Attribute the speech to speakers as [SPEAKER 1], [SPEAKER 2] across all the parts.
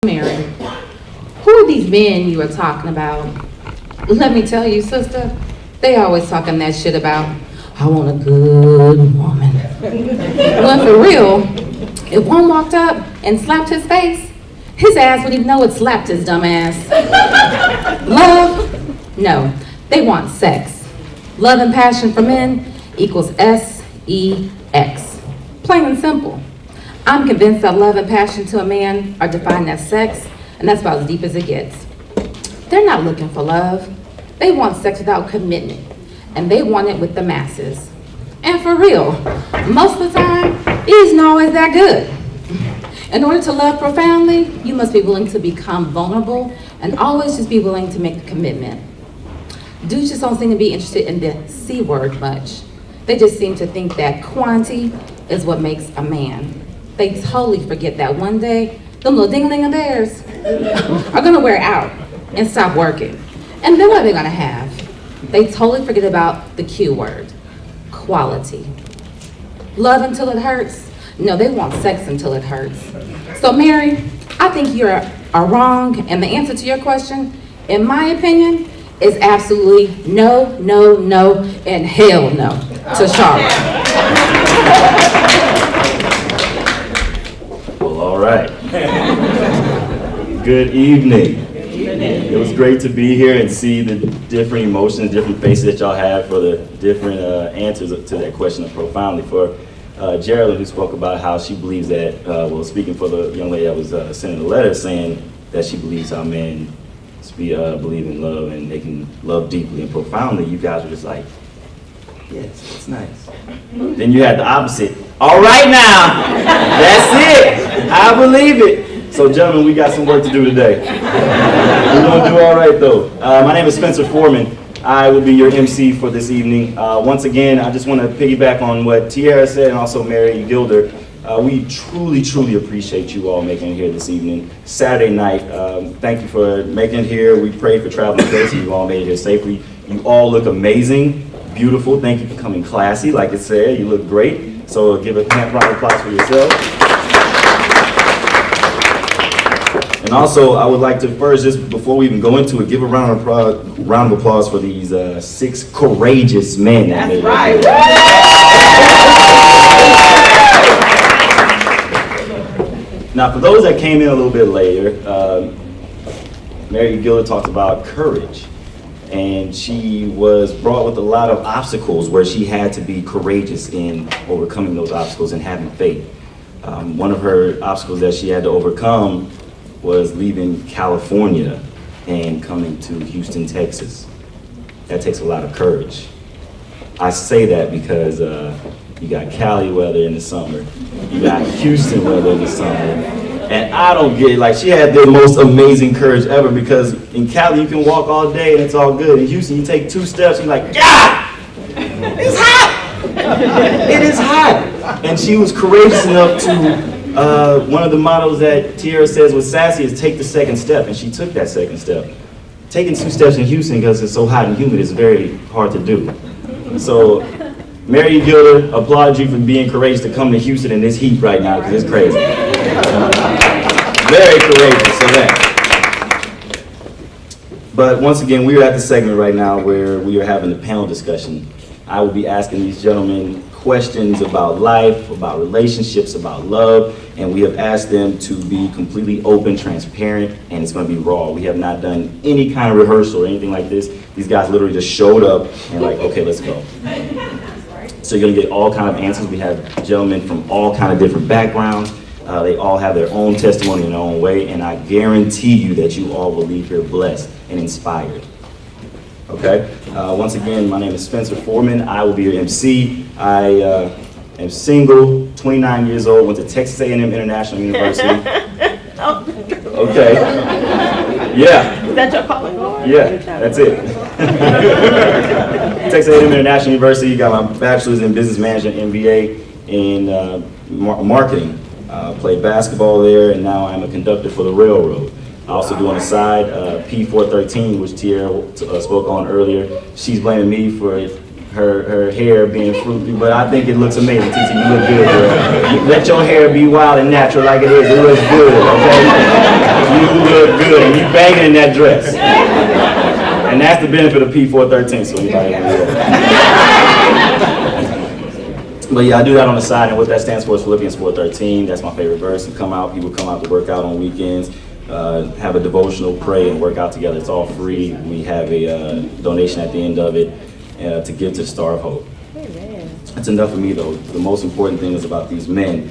[SPEAKER 1] Mary, who are these men you are talking about? Let me tell you, sister, they always talking that shit about, I want a good woman. When for real, if one walked up and slapped his face, his ass wouldn't even know it slapped his dumb ass. Love? No, they want sex. Love and passion for men equals S-E-X. Plain and simple. I'm convinced that love and passion to a man are defined as sex, and that's about as deep as it gets. They're not looking for love. They want sex without commitment, and they want it with the masses. And for real, most of the time, it isn't always that good. In order to love profoundly, you must be willing to become vulnerable and always just be willing to make a commitment. Dudes just don't seem to be interested in the C word much. They just seem to think that quantity is what makes a man. They totally forget that one day, them little ding-a-ling of theirs are gonna wear out and stop working. And then what are they gonna have? They totally forget about the Q word, quality. Love until it hurts? No, they want sex until it hurts. So Mary, I think you are wrong, and the answer to your question, in my opinion, is absolutely no, no, no, and hell no to Charlotte.
[SPEAKER 2] Well, all right. Good evening. It was great to be here and see the different emotions, different faces that y'all have for the different answers to that question of profoundly. For Geraldine, who spoke about how she believes that, speaking for the young lady that was sending the letter, saying that she believes how men believe in love and they can love deeply and profoundly, you guys were just like, yes, it's nice. Then you had the opposite. All right now, that's it. I believe it. So gentlemen, we got some work to do today. We're gonna do all right though. My name is Spencer Foreman. I will be your MC for this evening. Once again, I just want to piggyback on what Tiara said and also Mary Gilder. We truly, truly appreciate you all making it here this evening. Saturday night, thank you for making it here. We pray for traveling grace and you all made it here safely. You all look amazing, beautiful. Thank you for coming classy, like it said. You look great. So give a round of applause for yourself. And also, I would like to first, just before we even go into it, give a round of applause for these 6 courageous men. That's right. Now, for those that came in a little bit later, Mary Gilder talked about courage. And she was brought with a lot of obstacles where she had to be courageous in overcoming those obstacles and having faith. One of her obstacles that she had to overcome was leaving California and coming to Houston, Texas. That takes a lot of courage. I say that because you got Cali weather in the summer, you got Houston weather in the summer, and I don't get it. Like, she had the most amazing courage ever, because in Cali you can walk all day and it's all good. In Houston you take 2 steps and you're like, yeah, it's hot. It is hot. And she was courageous enough to, one of the mottos that Tiara says was sassy is take the second step, and she took that second step. Taking 2 steps in Houston because it's so hot and humid is very hard to do. So, Mary Gilder, applaud you for being courageous to come to Houston in this heat right now, because it's crazy. Very courageous, so that. But once again, we are at the segment right now where we are having a panel discussion. I will be asking these gentlemen questions about life, about relationships, about love, and we have asked them to be completely open, transparent, and it's going to be raw. We have not done any kind of rehearsal or anything like this. These guys literally just showed up and like, okay, let's go. So you're going to get all kind of answers. We have gentlemen from all kind of different backgrounds. They all have their own testimony in their own way, and I guarantee you that you all will leave here blessed and inspired. Okay? Once again, my name is Spencer Foreman. I will be your MC. I am single, 29 years old, went to Texas A&M International University. Okay. Yeah.
[SPEAKER 3] Is that your calling card?
[SPEAKER 2] Yeah, that's it. Texas A&M International University, got my bachelor's in business management, MBA in marketing. Played basketball there, and now I'm a conductor for the railroad. I also do on the side P413, which Tiara spoke on earlier. She's blaming me for her hair being fruity, but I think it looks amazing. TT, you look good, girl. Let your hair be wild and natural like it is. It looks good, okay? You look good, and you banging in that dress. And that's the benefit of P413, so anybody But yeah, I do that on the side, and what that stands for is Philippians 4:13. That's my favorite verse. People come out to work out on weekends, have a devotional, pray, and work out together. It's all free. We have a donation at the end of it to give to the Star of Hope. That's enough for me, though. The most important thing is about these men.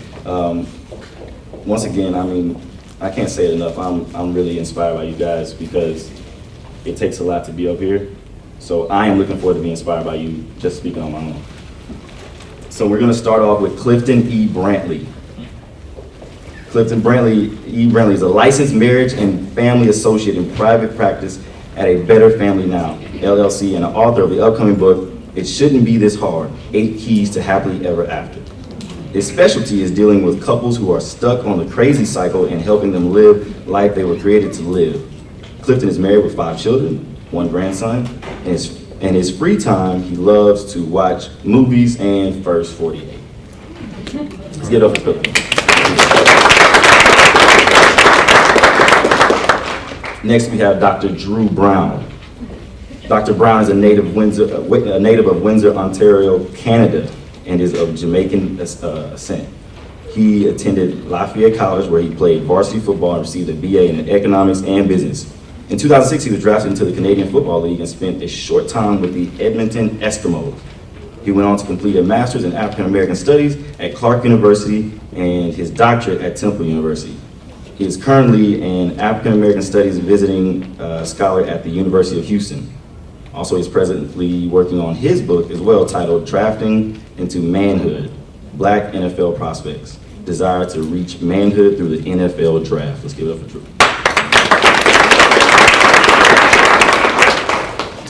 [SPEAKER 2] Once again, I mean, I can't say it enough. I'm really inspired by you guys because it takes a lot to be up here. So I am looking forward to being inspired by you, just speaking on my own. So we're going to start off with Clifton E. Brantley. Clifton E. Brantley is a licensed marriage and family associate in private practice at a Better Family Now, LLC, and an author of the upcoming book, It Shouldn't Be This Hard, 8 Keys to Happily Ever After. His specialty is dealing with couples who are stuck on the crazy cycle and helping them live life they were created to live. Clifton is married with 5 children, 1 grandson, and in his free time, he loves to watch movies and First 48. Let's get up for Clifton. Next, we have Dr. Drew Brown. Dr. Brown is a native of Windsor, Ontario, Canada, and is of Jamaican descent. He attended Lafayette College, where he played varsity football and received a BA in economics and business. In 2006, he was drafted into the Canadian Football League and spent a short time with the Edmonton Eskimos. He went on to complete a master's in African American Studies at Clark University and his doctorate at Temple University. He is currently an African American Studies visiting scholar at the University of Houston. Also, he's presently working on his book as well, titled Drafting into Manhood, Black NFL Prospects, Desire to Reach Manhood Through the NFL Draft. Let's give it up for Drew.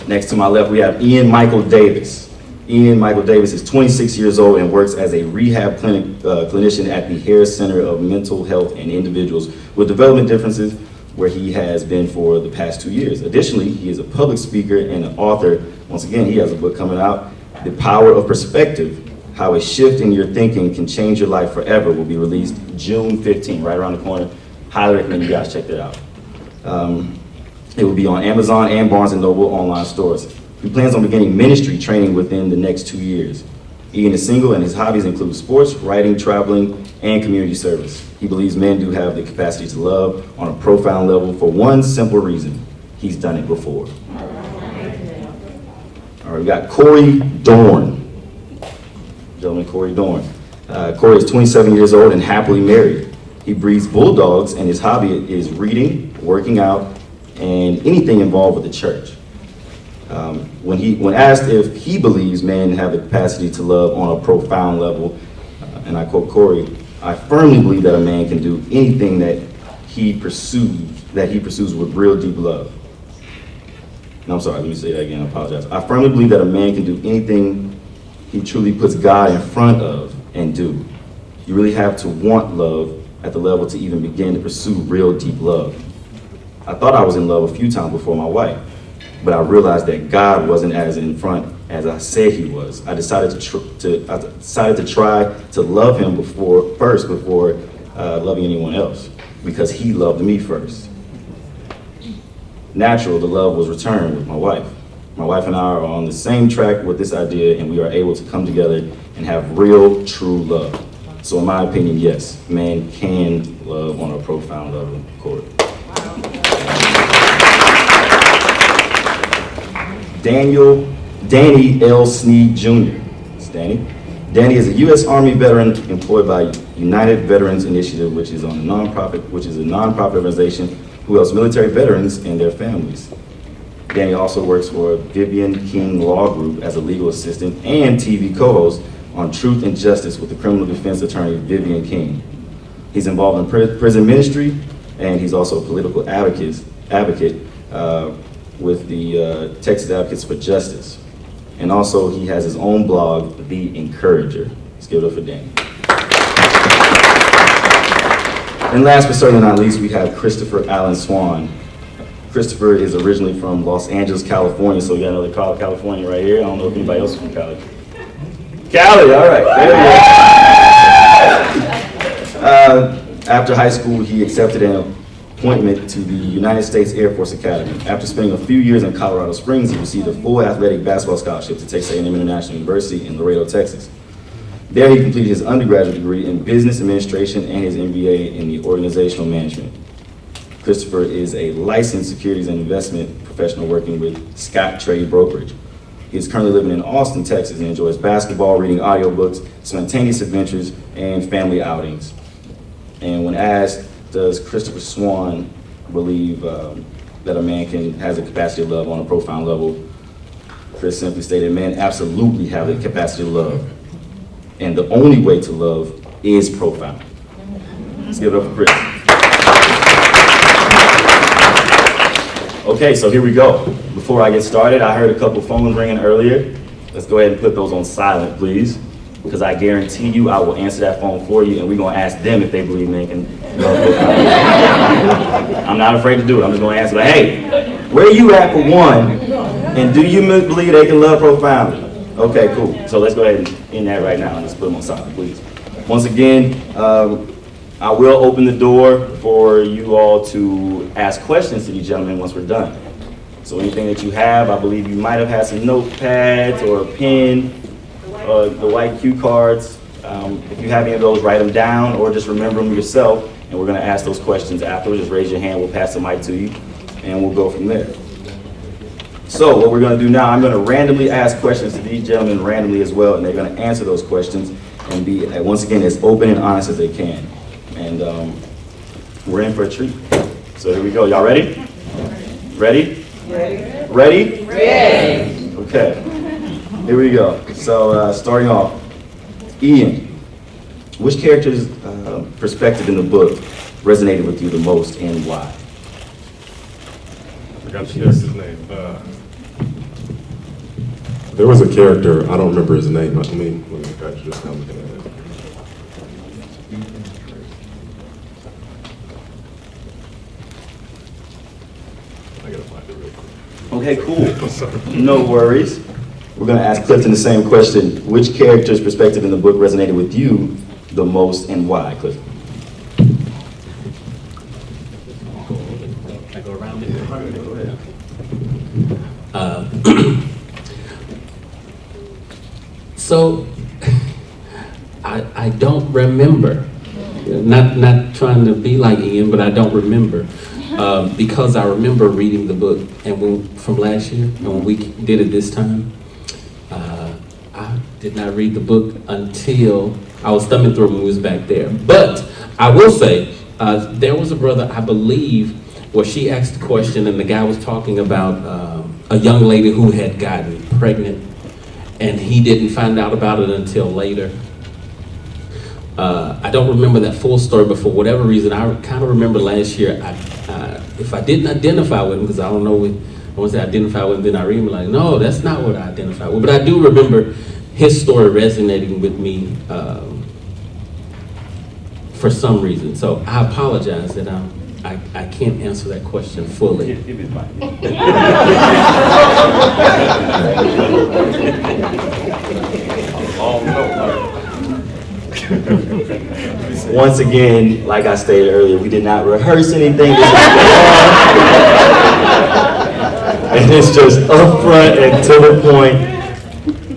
[SPEAKER 2] Next to my left, we have Ian Michael Davis. Ian Michael Davis is 26 years old and works as a rehab clinician at the Harris Center of Mental Health and Individuals with Development Differences, where he has been for the past 2 years. Additionally, he is a public speaker and an author. Once again, he has a book coming out, The Power of Perspective, How a Shift in Your Thinking Can Change Your Life Forever, will be released June 15, right around the corner. Highly recommend you guys check that out. It will be on Amazon and Barnes & Noble online stores. He plans on beginning ministry training within the next 2 years. Ian is single and his hobbies include sports, writing, traveling, and community service. He believes men do have the capacity to love on a profound level for one simple reason: he's done it before. All right, we got Corey Dorn. Gentleman, Corey Dorn. Corey is 27 years old and happily married. He breeds bulldogs and his hobby is reading, working out, and anything involved with the church. When asked if he believes men have the capacity to love on a profound level, and I quote Corey, "I firmly believe that a man can do anything that he pursues with real deep love." No, I'm sorry, let me say that again, I apologize. "I firmly believe that a man can do anything he truly puts God in front of and do. You really have to want love at the level to even begin to pursue real deep love. I thought I was in love a few times before my wife, but I realized that God wasn't as in front as I said he was. I decided to try to love him first before loving anyone else, because he loved me first. Natural, the love was returned with my wife. My wife and I are on the same track with this idea, and we are able to come together and have real, true love. So in my opinion, yes, man can love on a profound level." Corey. Danny L. Sneed Jr. It's Danny. Danny is a U.S. Army veteran employed by United Veterans Initiative, which is a nonprofit organization who helps military veterans and their families. Danny also works for Vivian King Law Group as a legal assistant and TV co-host on Truth and Justice with the criminal defense attorney Vivian King. He's involved in prison ministry, and he's also a political advocate with the Texas Advocates for Justice. And also he has his own blog, The Encourager. Let's give it up for Danny. And last but certainly not least, we have Christopher Allen Swan. Christopher is originally from Los Angeles, California, so we got another California right here. I don't know if anybody else is from Cali. Cali, all right, there we go. After high school, he accepted an appointment to the United States Air Force Academy. After spending a few years in Colorado Springs, he received a full athletic basketball scholarship to Texas A&M International University in Laredo, Texas. There he completed his undergraduate degree in business administration and his MBA in the organizational management. Christopher is a licensed securities and investment professional working with Scott Trade Brokerage. He is currently living in Austin, Texas, and enjoys basketball, reading audiobooks, spontaneous adventures, and family outings. And when asked, does Christopher Swan believe that a man has a capacity to love on a profound level, Chris simply stated, men absolutely have the capacity to love. And the only way to love is profound. Let's give it up for Chris. Okay, so here we go. Before I get started, I heard a couple phones ringing earlier. Let's go ahead and put those on silent, please. Because I guarantee you I will answer that phone for you, and we're going to ask them if they believe men can love profoundly. I'm not afraid to do it. I'm just going to answer, like, hey, where are you at for one, and do you believe they can love profoundly? Okay, cool. So let's go ahead and end that right now and just put them on silent, please. Once again, I will open the door for you all to ask questions to these gentlemen once we're done. So anything that you have, I believe you might have had some notepads or a pen, the white cue cards. If you have any of those, write them down or just remember them yourself, and we're going to ask those questions afterwards. Just raise your hand, we'll pass the mic to you, and we'll go from there. So what we're going to do now, I'm going to randomly ask questions to these gentlemen randomly as well, and they're going to answer those questions and be, once again, as open and honest as they can. And we're in for a treat. So here we go. Y'all ready? Ready? Ready? Ready. Okay. Here we go. So starting off, Ian, which character's perspective in the book resonated with you the most and why?
[SPEAKER 3] I got to guess his name.
[SPEAKER 4] There was a character, I don't remember his name. Let me catch you just now looking at it. I gotta find it real quick.
[SPEAKER 2] Okay, cool. No worries. We're going to ask Clifton the same question. Which character's perspective in the book resonated with you the most and why, Clifton?
[SPEAKER 5] I go around it. So I don't remember. Not trying to be like Ian, but I don't remember. Because I remember reading the book from last year, and when we did it this time, I did not read the book until I was thumbing through when we was back there. But I will say, there was a brother, I believe, where she asked the question, and the guy was talking about a young lady who had gotten pregnant, and he didn't find out about it until later. I don't remember that full story, but for whatever reason, I kind of remember last year, if I didn't identify with him, because I don't know, I want to say identify with him, then I read him like, no, that's not what I identify with. But I do remember his story resonating with me for some reason. So I apologize that I can't answer that question fully.
[SPEAKER 2] Once again, like I stated earlier, we did not rehearse anything. And it's just upfront and to the point.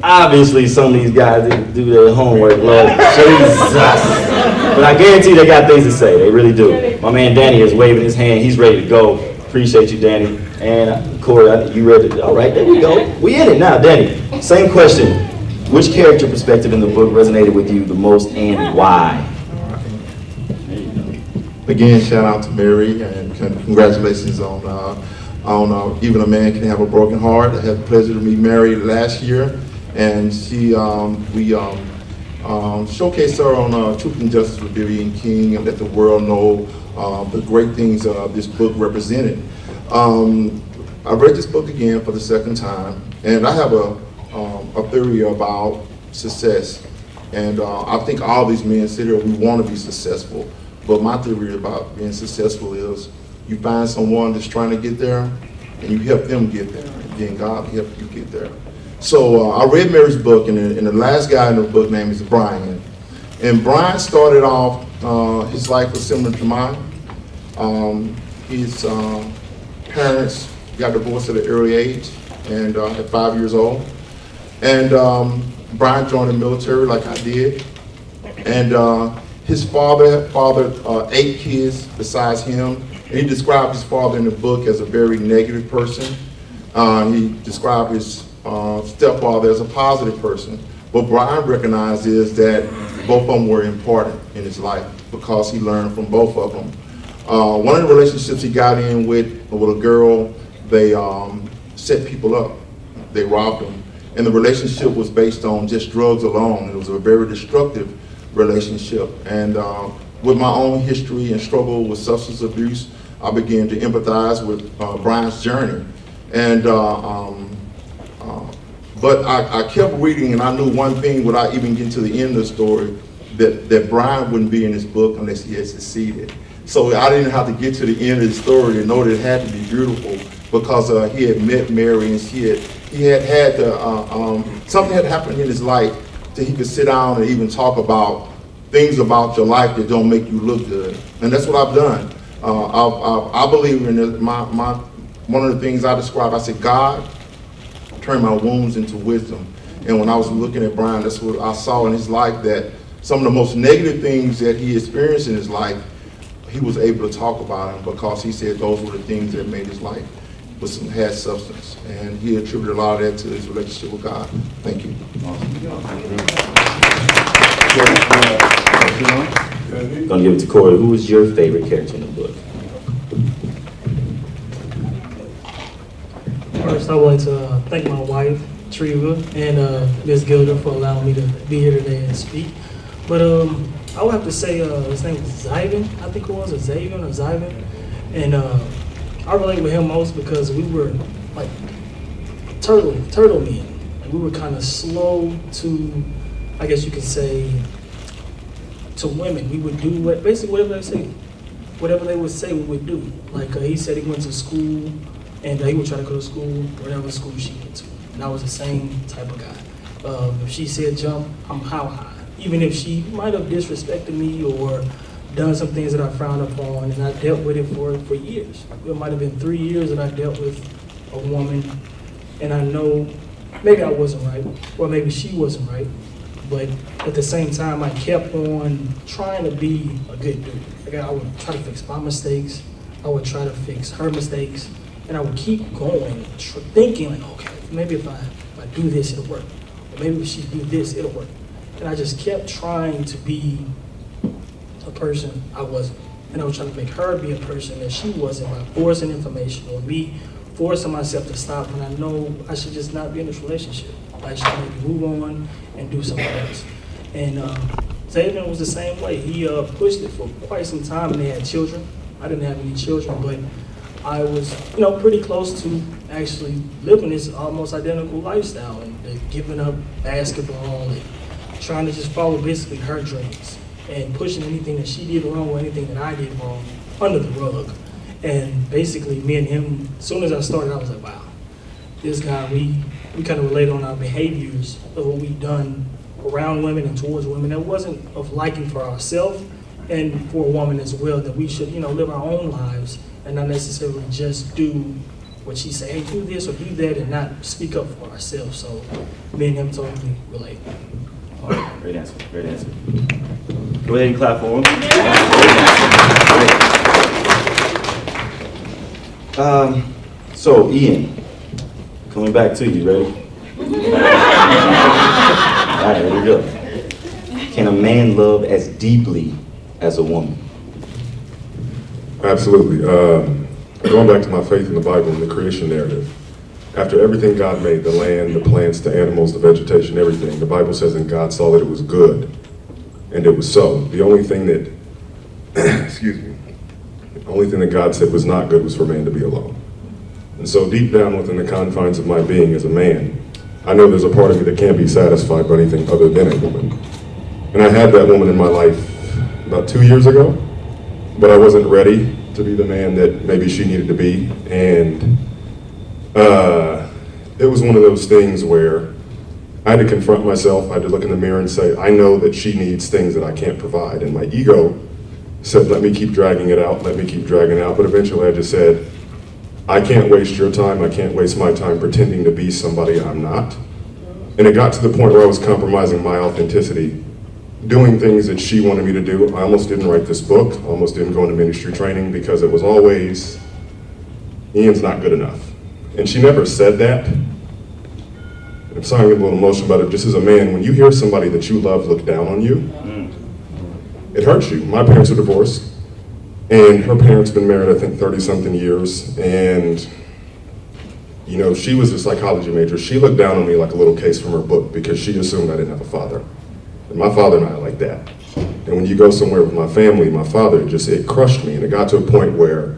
[SPEAKER 2] Obviously, some of these guys didn't do their homework, Lord Jesus. But I guarantee they got things to say. They really do. My man Danny is waving his hand. He's ready to go. Appreciate you, Danny. And Corey, you ready? All right, there we go. We in it now, Danny. Same question. Which character perspective in the book resonated with you the most and why?
[SPEAKER 6] Again, shout out to Mary and congratulations on Even a Man Can Have a Broken Heart. I had the pleasure to meet Mary last year, and we showcased her on Truth and Justice with Vivian King and let the world know the great things this book represented. I read this book again for the second time, and I have a theory about success. And I think all these men sit here, we want to be successful. But my theory about being successful is you find someone that's trying to get there and you help them get there. And then God will help you get there. So I read Mary's book, and the last guy in the book name is Brian. And Brian started off, his life was similar to mine. His parents got divorced at an early age, and at 5 years old. And Brian joined the military like I did. And his father fathered 8 kids besides him. And he described his father in the book as a very negative person. He described his stepfather as a positive person. What Brian recognized is that both of them were important in his life because he learned from both of them. One of the relationships he got in with a girl, they set people up. They robbed them. And the relationship was based on just drugs alone. It was a very destructive relationship. And with my own history and struggle with substance abuse, I began to empathize with Brian's journey. And but I kept reading, and I knew one thing without even getting to the end of the story, that Brian wouldn't be in this book unless he had succeeded. So I didn't have to get to the end of the story to know that it had to be beautiful, because he had met Mary, and he had something had happened in his life that he could sit down and even talk about things about your life that don't make you look good. And that's what I've done. I believe in it. One of the things I described, I said, God, turn my wounds into wisdom. And when I was looking at Brian, that's what I saw in his life, that some of the most negative things that he experienced in his life, he was able to talk about them, because he said those were the things that made his life had substance. And he attributed a lot of that to his relationship with God. Thank you.
[SPEAKER 2] Gonna give it to Corey. Who was your favorite character in the book?
[SPEAKER 3] First, I would like to thank my wife, Treva, and Ms. Gilder for allowing me to be here today and speak. But I would have to say his name was Zyvan, I think it was, or Zyvan. And I relate with him most because we were like turtle men. Like, we were kind of slow to, I guess you could say, to women. We would do basically whatever they say. Whatever they would say, we would do. Like he said he went to school, and he would try to go to school, whatever school she went to. And I was the same type of guy. If she said jump, I'm how high. Even if she might have disrespected me or done some things that I frowned upon, and I dealt with it for years. It might have been 3 years that I dealt with a woman, and I know maybe I wasn't right, or maybe she wasn't right, but at the same time, I kept on trying to be a good dude. Like, I would try to fix my mistakes, I would try to fix her mistakes, and I would keep going, thinking like, okay, maybe if I do this, it'll work. Or maybe if she do this, it'll work. And I just kept trying to be a person I wasn't. And I was trying to make her be a person that she wasn't by forcing information or me forcing myself to stop when I know I should just not be in this relationship. I should maybe move on and do something else. And Xavier was the same way. He pushed it for quite some time, and they had children. I didn't have any children, but I was, pretty close to actually living this almost identical lifestyle, and giving up basketball and trying to just follow basically her dreams and pushing anything that she did wrong or anything that I did wrong under the rug. And basically me and him, as soon as I started, I was like, wow, this guy, we kind of relate on our behaviors of what we've done around women and towards women that wasn't of liking for ourselves and for a woman as well, that we should, live our own lives and not necessarily just do what she say, hey, do this or do that, and not speak up for ourselves. So me and him totally relate.
[SPEAKER 2] All right, great answer, great answer. Go ahead and clap for him. So Ian, coming back to you, ready? All right, here we go. Can a man love as deeply as a woman?
[SPEAKER 4] Absolutely. Going back to my faith in the Bible and the creation narrative, after everything God made, the land, the plants, the animals, the vegetation, everything, the Bible says, and God saw that it was good, and it was so. The only thing that, the only thing that God said was not good was for man to be alone. And so deep down within the confines of my being as a man, I know there's a part of me that can't be satisfied by anything other than a woman. And I had that woman in my life about 2 years ago, but I wasn't ready to be the man that maybe she needed to be. And it was one of those things where I had to confront myself. I had to look in the mirror and say, I know that she needs things that I can't provide. And my ego said, let me keep dragging it out, let me keep dragging it out. But eventually I just said, I can't waste your time, I can't waste my time pretending to be somebody I'm not. And it got to the point where I was compromising my authenticity, doing things that she wanted me to do. I almost didn't write this book, I almost didn't go into ministry training because it was always, Ian's not good enough. And she never said that. I'm sorry I'm getting a little emotional about it. Just as a man, when you hear somebody that you love look down on you, it hurts you. My parents were divorced, and her parents been married, I think, 30-something years. And, you know, she was a psychology major. She looked down on me like a little case from her book because she assumed I didn't have a father. And my father and I are like that. And when you go somewhere with my family, my father, it crushed me. And it got to a point where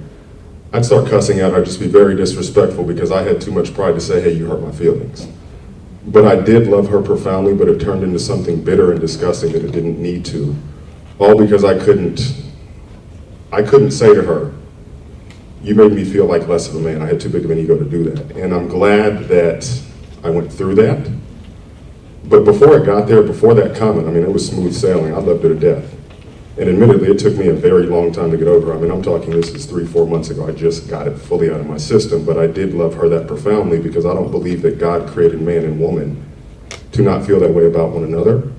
[SPEAKER 4] I'd start cussing out. I'd just be very disrespectful because I had too much pride to say, hey, you hurt my feelings. But I did love her profoundly, but it turned into something bitter and disgusting that it didn't need to. All because I couldn't say to her, you made me feel like less of a man. I had too big of an ego to do that. And I'm glad that I went through that. But before I got there, before that comment, I mean, it was smooth sailing. I loved her to death. And admittedly, it took me a very long time to get over. I mean, I'm talking this is 3-4 months ago. I just got it fully out of my system, but I did love her that profoundly because I don't believe that God created man and woman to not feel that way about one another.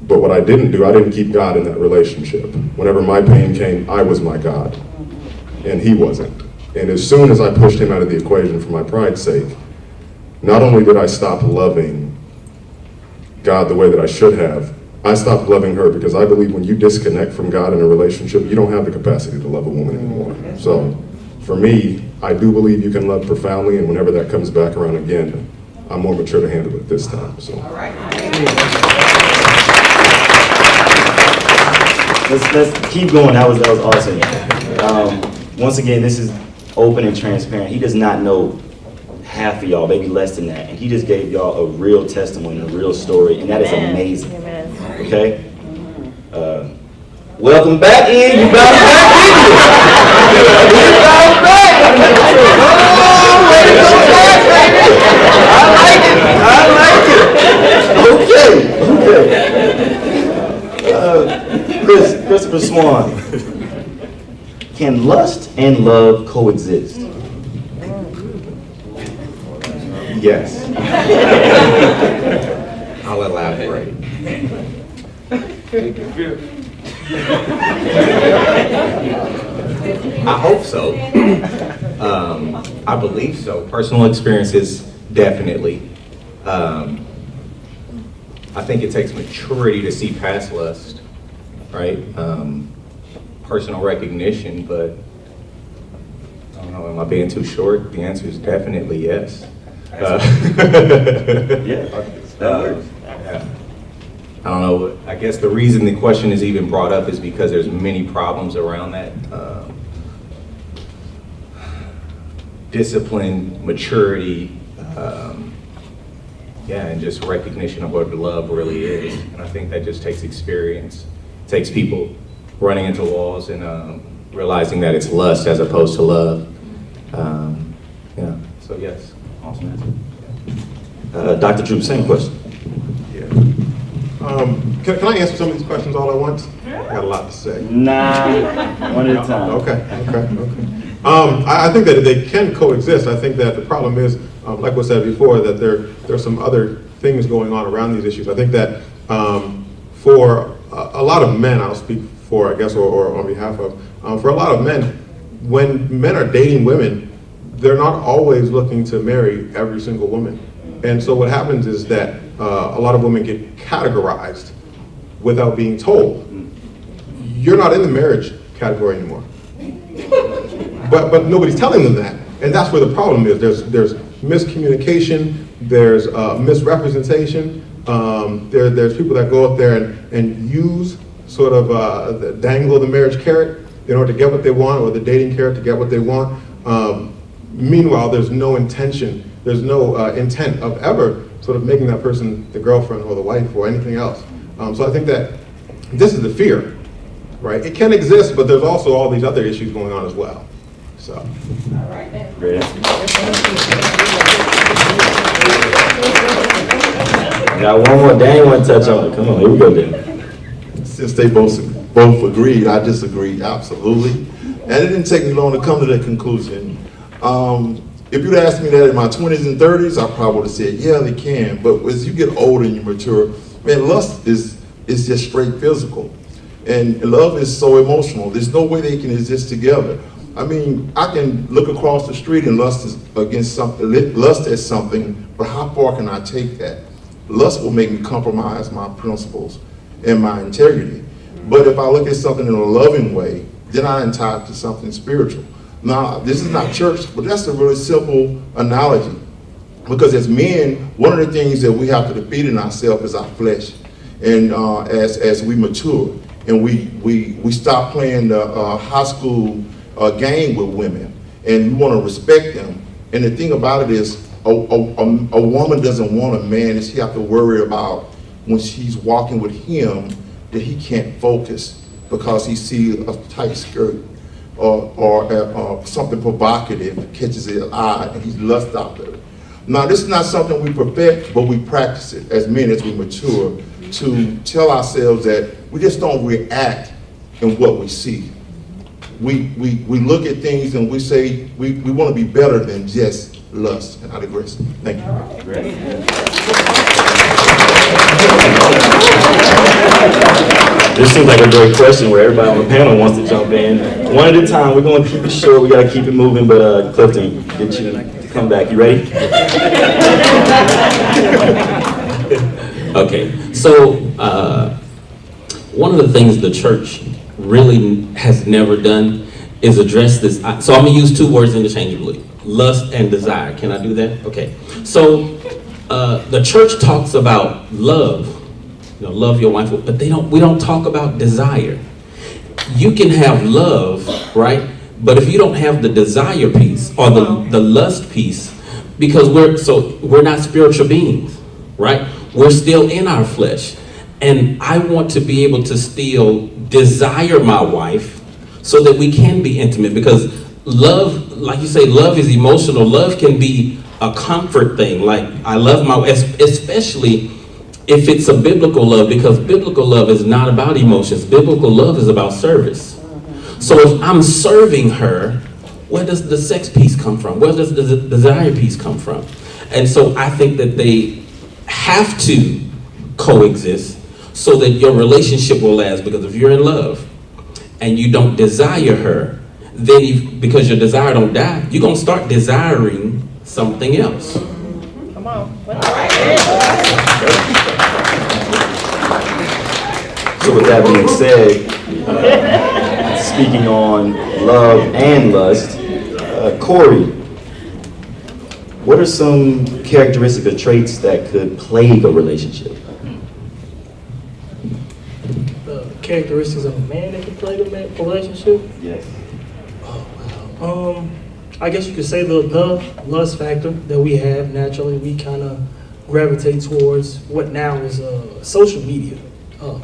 [SPEAKER 4] But what I didn't do, I didn't keep God in that relationship. Whenever my pain came, I was my God, and he wasn't. And as soon as I pushed him out of the equation for my pride's sake, not only did I stop loving God the way that I should have, I stopped loving her because I believe when you disconnect from God in a relationship, you don't have the capacity to love a woman anymore. So for me, I do believe you can love profoundly, and whenever that comes back around again, I'm more mature to handle it this time. So.
[SPEAKER 2] All right. Let's keep going. That was awesome. Once again, this is open and transparent. He does not know half of y'all, maybe less than that, and he just gave y'all a real testimony, a real story, and that is amazing. Okay? Welcome back, Ian. You bounced back, didn't you? You bounced back. Oh, way to go back, baby. I like it. Okay. Christopher Swan. Can lust and love coexist?
[SPEAKER 7] Yes. I'll elaborate. I hope so. I believe so. Personal experiences, definitely. I think it takes maturity to see past lust, right? Personal recognition, but I don't know, am I being too short? The answer is definitely yes.
[SPEAKER 2] Yeah, that works.
[SPEAKER 7] Yeah. I don't know, I guess the reason the question is even brought up is because there's many problems around that. Discipline, maturity, and just recognition of what love really is. And I think that just takes experience. It takes people running into walls and realizing that it's lust as opposed to love. So yes.
[SPEAKER 2] Awesome answer. Dr. Drew, same question.
[SPEAKER 8] Yeah. Can I answer some of these questions all at once? I got a lot to say.
[SPEAKER 2] Nah, one at a time.
[SPEAKER 8] Okay. I think that they can coexist. I think that the problem is, like was said before, that there are some other things going on around these issues. I think that for a lot of men, I'll speak for, I guess, or on behalf of, for a lot of men, when men are dating women, they're not always looking to marry every single woman. And so what happens is that a lot of women get categorized without being told. You're not in the marriage category anymore. But nobody's telling them that. And that's where the problem is. There's miscommunication, there's misrepresentation, there's people that go up there and use sort of dangle the marriage carrot in order to get what they want, or the dating carrot to get what they want. Meanwhile, there's no intention, there's no intent of ever sort of making that person the girlfriend or the wife or anything else. So I think that this is the fear, right? It can exist, but there's also all these other issues going on as well. So.
[SPEAKER 2] All right. Great answer. Got one more. Danny want to touch on it. Come on, here we go, Dan.
[SPEAKER 8] Let's just stay both.
[SPEAKER 6] both agreed. I disagreed, absolutely. And it didn't take me long to come to that conclusion. If you'd asked me that in my 20s and 30s, I probably would have said, yeah, they can. But as you get older and you mature, man, lust is just straight physical. And love is so emotional. There's no way they can exist together. I mean, I can look across the street and lust at something, but how far can I take that? Lust will make me compromise my principles and my integrity. But if I look at something in a loving way, then I am tied to something spiritual. Now, this is not church, but that's a really simple analogy. Because as men, one of the things that we have to defeat in ourselves is our flesh. And as we mature and we stop playing the high school game with women, and we want to respect them. And the thing about it is, a woman doesn't want a man that she have to worry about when she's walking with him that he can't focus because he sees a tight skirt or something provocative catches his eye and he's lust after it. Now, this is not something we perfect, but we practice it as men as we mature to tell ourselves that we just don't react in what we see. We look at things and we say we want to be better than just lust. And I digress. Thank you.
[SPEAKER 2] Great. This seems like a great question where everybody on the panel wants to jump in. One at a time, we're going to keep it short. We got to keep it moving, but Clifton, get you to come back. You ready?
[SPEAKER 5] Okay, so one of the things the church really has never done is address this. So I'm gonna use two words interchangeably: lust and desire. Can I do that? Okay. So the church talks about love, love your wife, but we don't talk about desire. You can have love, right? But if you don't have the desire piece or the lust piece, because we're not spiritual beings, right? We're still in our flesh. And I want to be able to still desire my wife so that we can be intimate, because love, like you say, love is emotional. Love can be a comfort thing. Like, I love my wife, especially if it's a biblical love, because biblical love is not about emotions. Biblical love is about service. So if I'm serving her, where does the sex piece come from? Where does the desire piece come from? And so I think that they have to coexist so that your relationship will last. Because if you're in love and you don't desire her, then because your desire don't die, you're going to start desiring something else.
[SPEAKER 9] Come on.
[SPEAKER 2] So with that being said, speaking on love and lust, Corey, what are some characteristics or traits that could plague a relationship?
[SPEAKER 3] Characteristics of a man that can plague a relationship?
[SPEAKER 2] Yes.
[SPEAKER 3] I guess you could say the lust factor that we have naturally. We kind of gravitate towards what now is social media. Oh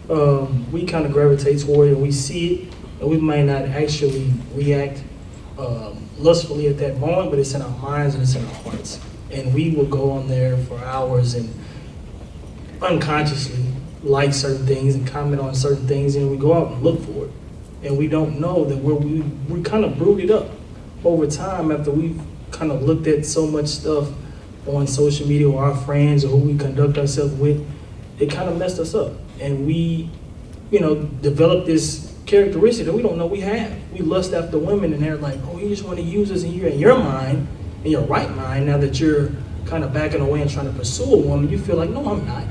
[SPEAKER 3] man, we kind of gravitate toward it and we see it, and we might not actually react lustfully at that moment, but it's in our minds and it's in our hearts. And we will go on there for hours and unconsciously like certain things and comment on certain things, and we go out and look for it. And we don't know that we kind of brewed it up over time after we've kind of looked at so much stuff on social media or our friends or who we conduct ourselves with. It kind of messed us up. And we, developed this characteristic that we don't know we have. We lust after women and they're like, oh, you just want to use us, and you're in your mind, in your right mind, now that you're kind of backing away and trying to pursue a woman, you feel like, no, I'm not.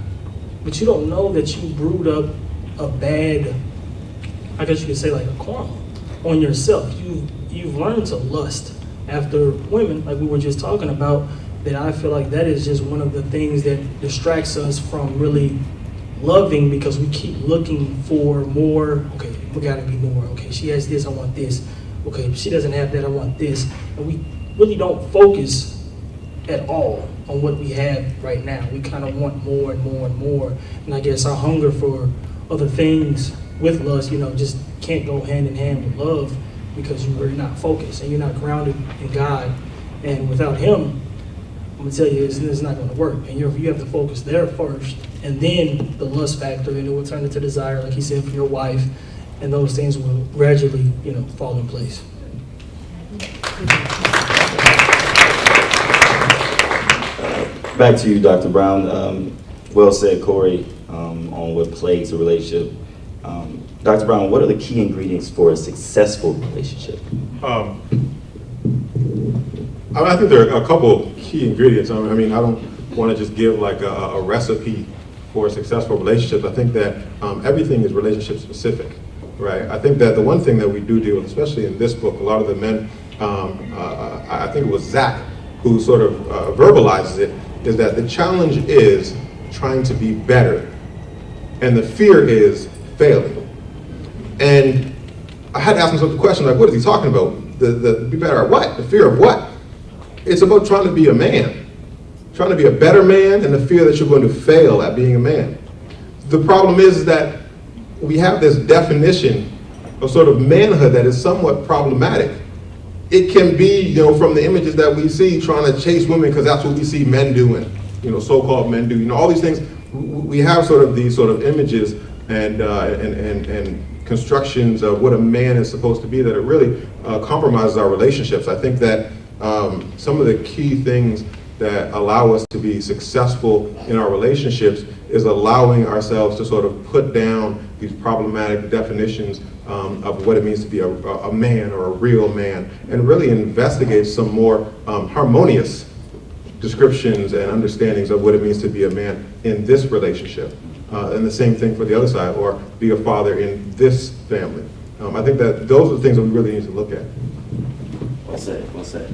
[SPEAKER 3] But you don't know that you brewed up a bad, I guess you could say like a karma on yourself. You've learned to lust after women, like we were just talking about, that I feel like that is just one of the things that distracts us from really loving, because we keep looking for more. Okay, we gotta be more. Okay, she has this, I want this. Okay, if she doesn't have that, I want this. And we really don't focus at all on what we have right now. We kind of want more and more and more. And I guess our hunger for other things with lust, just can't go hand in hand with love, because you're not focused and you're not grounded in God. And without Him, I'm gonna tell you, it's not gonna work. And you have to focus there first, and then the lust factor, and it will turn into desire, like he said, for your wife, and those things will gradually, fall in place.
[SPEAKER 2] Back to you, Dr. Brown. Well said, Corey, on what plagues a relationship. Dr. Brown, what are the key ingredients for a successful relationship?
[SPEAKER 8] I think there are a couple key ingredients. I mean, I don't want to just give like a recipe for a successful relationship. I think that everything is relationship specific, right? I think that the one thing that we do deal with, especially in this book, a lot of the men, I think it was Zach who sort of verbalizes it, is that the challenge is trying to be better, and the fear is failing. And I had to ask myself the question, like, what is he talking about? The be better at what? The fear of what? It's about trying to be a man, trying to be a better man, and the fear that you're going to fail at being a man. The problem is that we have this definition of sort of manhood that is somewhat problematic. It can be, from the images that we see, trying to chase women because that's what we see men doing, so-called men do. All these things, we have sort of these sort of images and constructions of what a man is supposed to be that it really compromises our relationships. I think that some of the key things that allow us to be successful in our relationships is allowing ourselves to sort of put down these problematic definitions of what it means to be a man or a real man, and really investigate some more harmonious descriptions and understandings of what it means to be a man in this relationship. And the same thing for the other side, or be a father in this family. I think that those are the things that we really need to look at.
[SPEAKER 2] Well said, well said.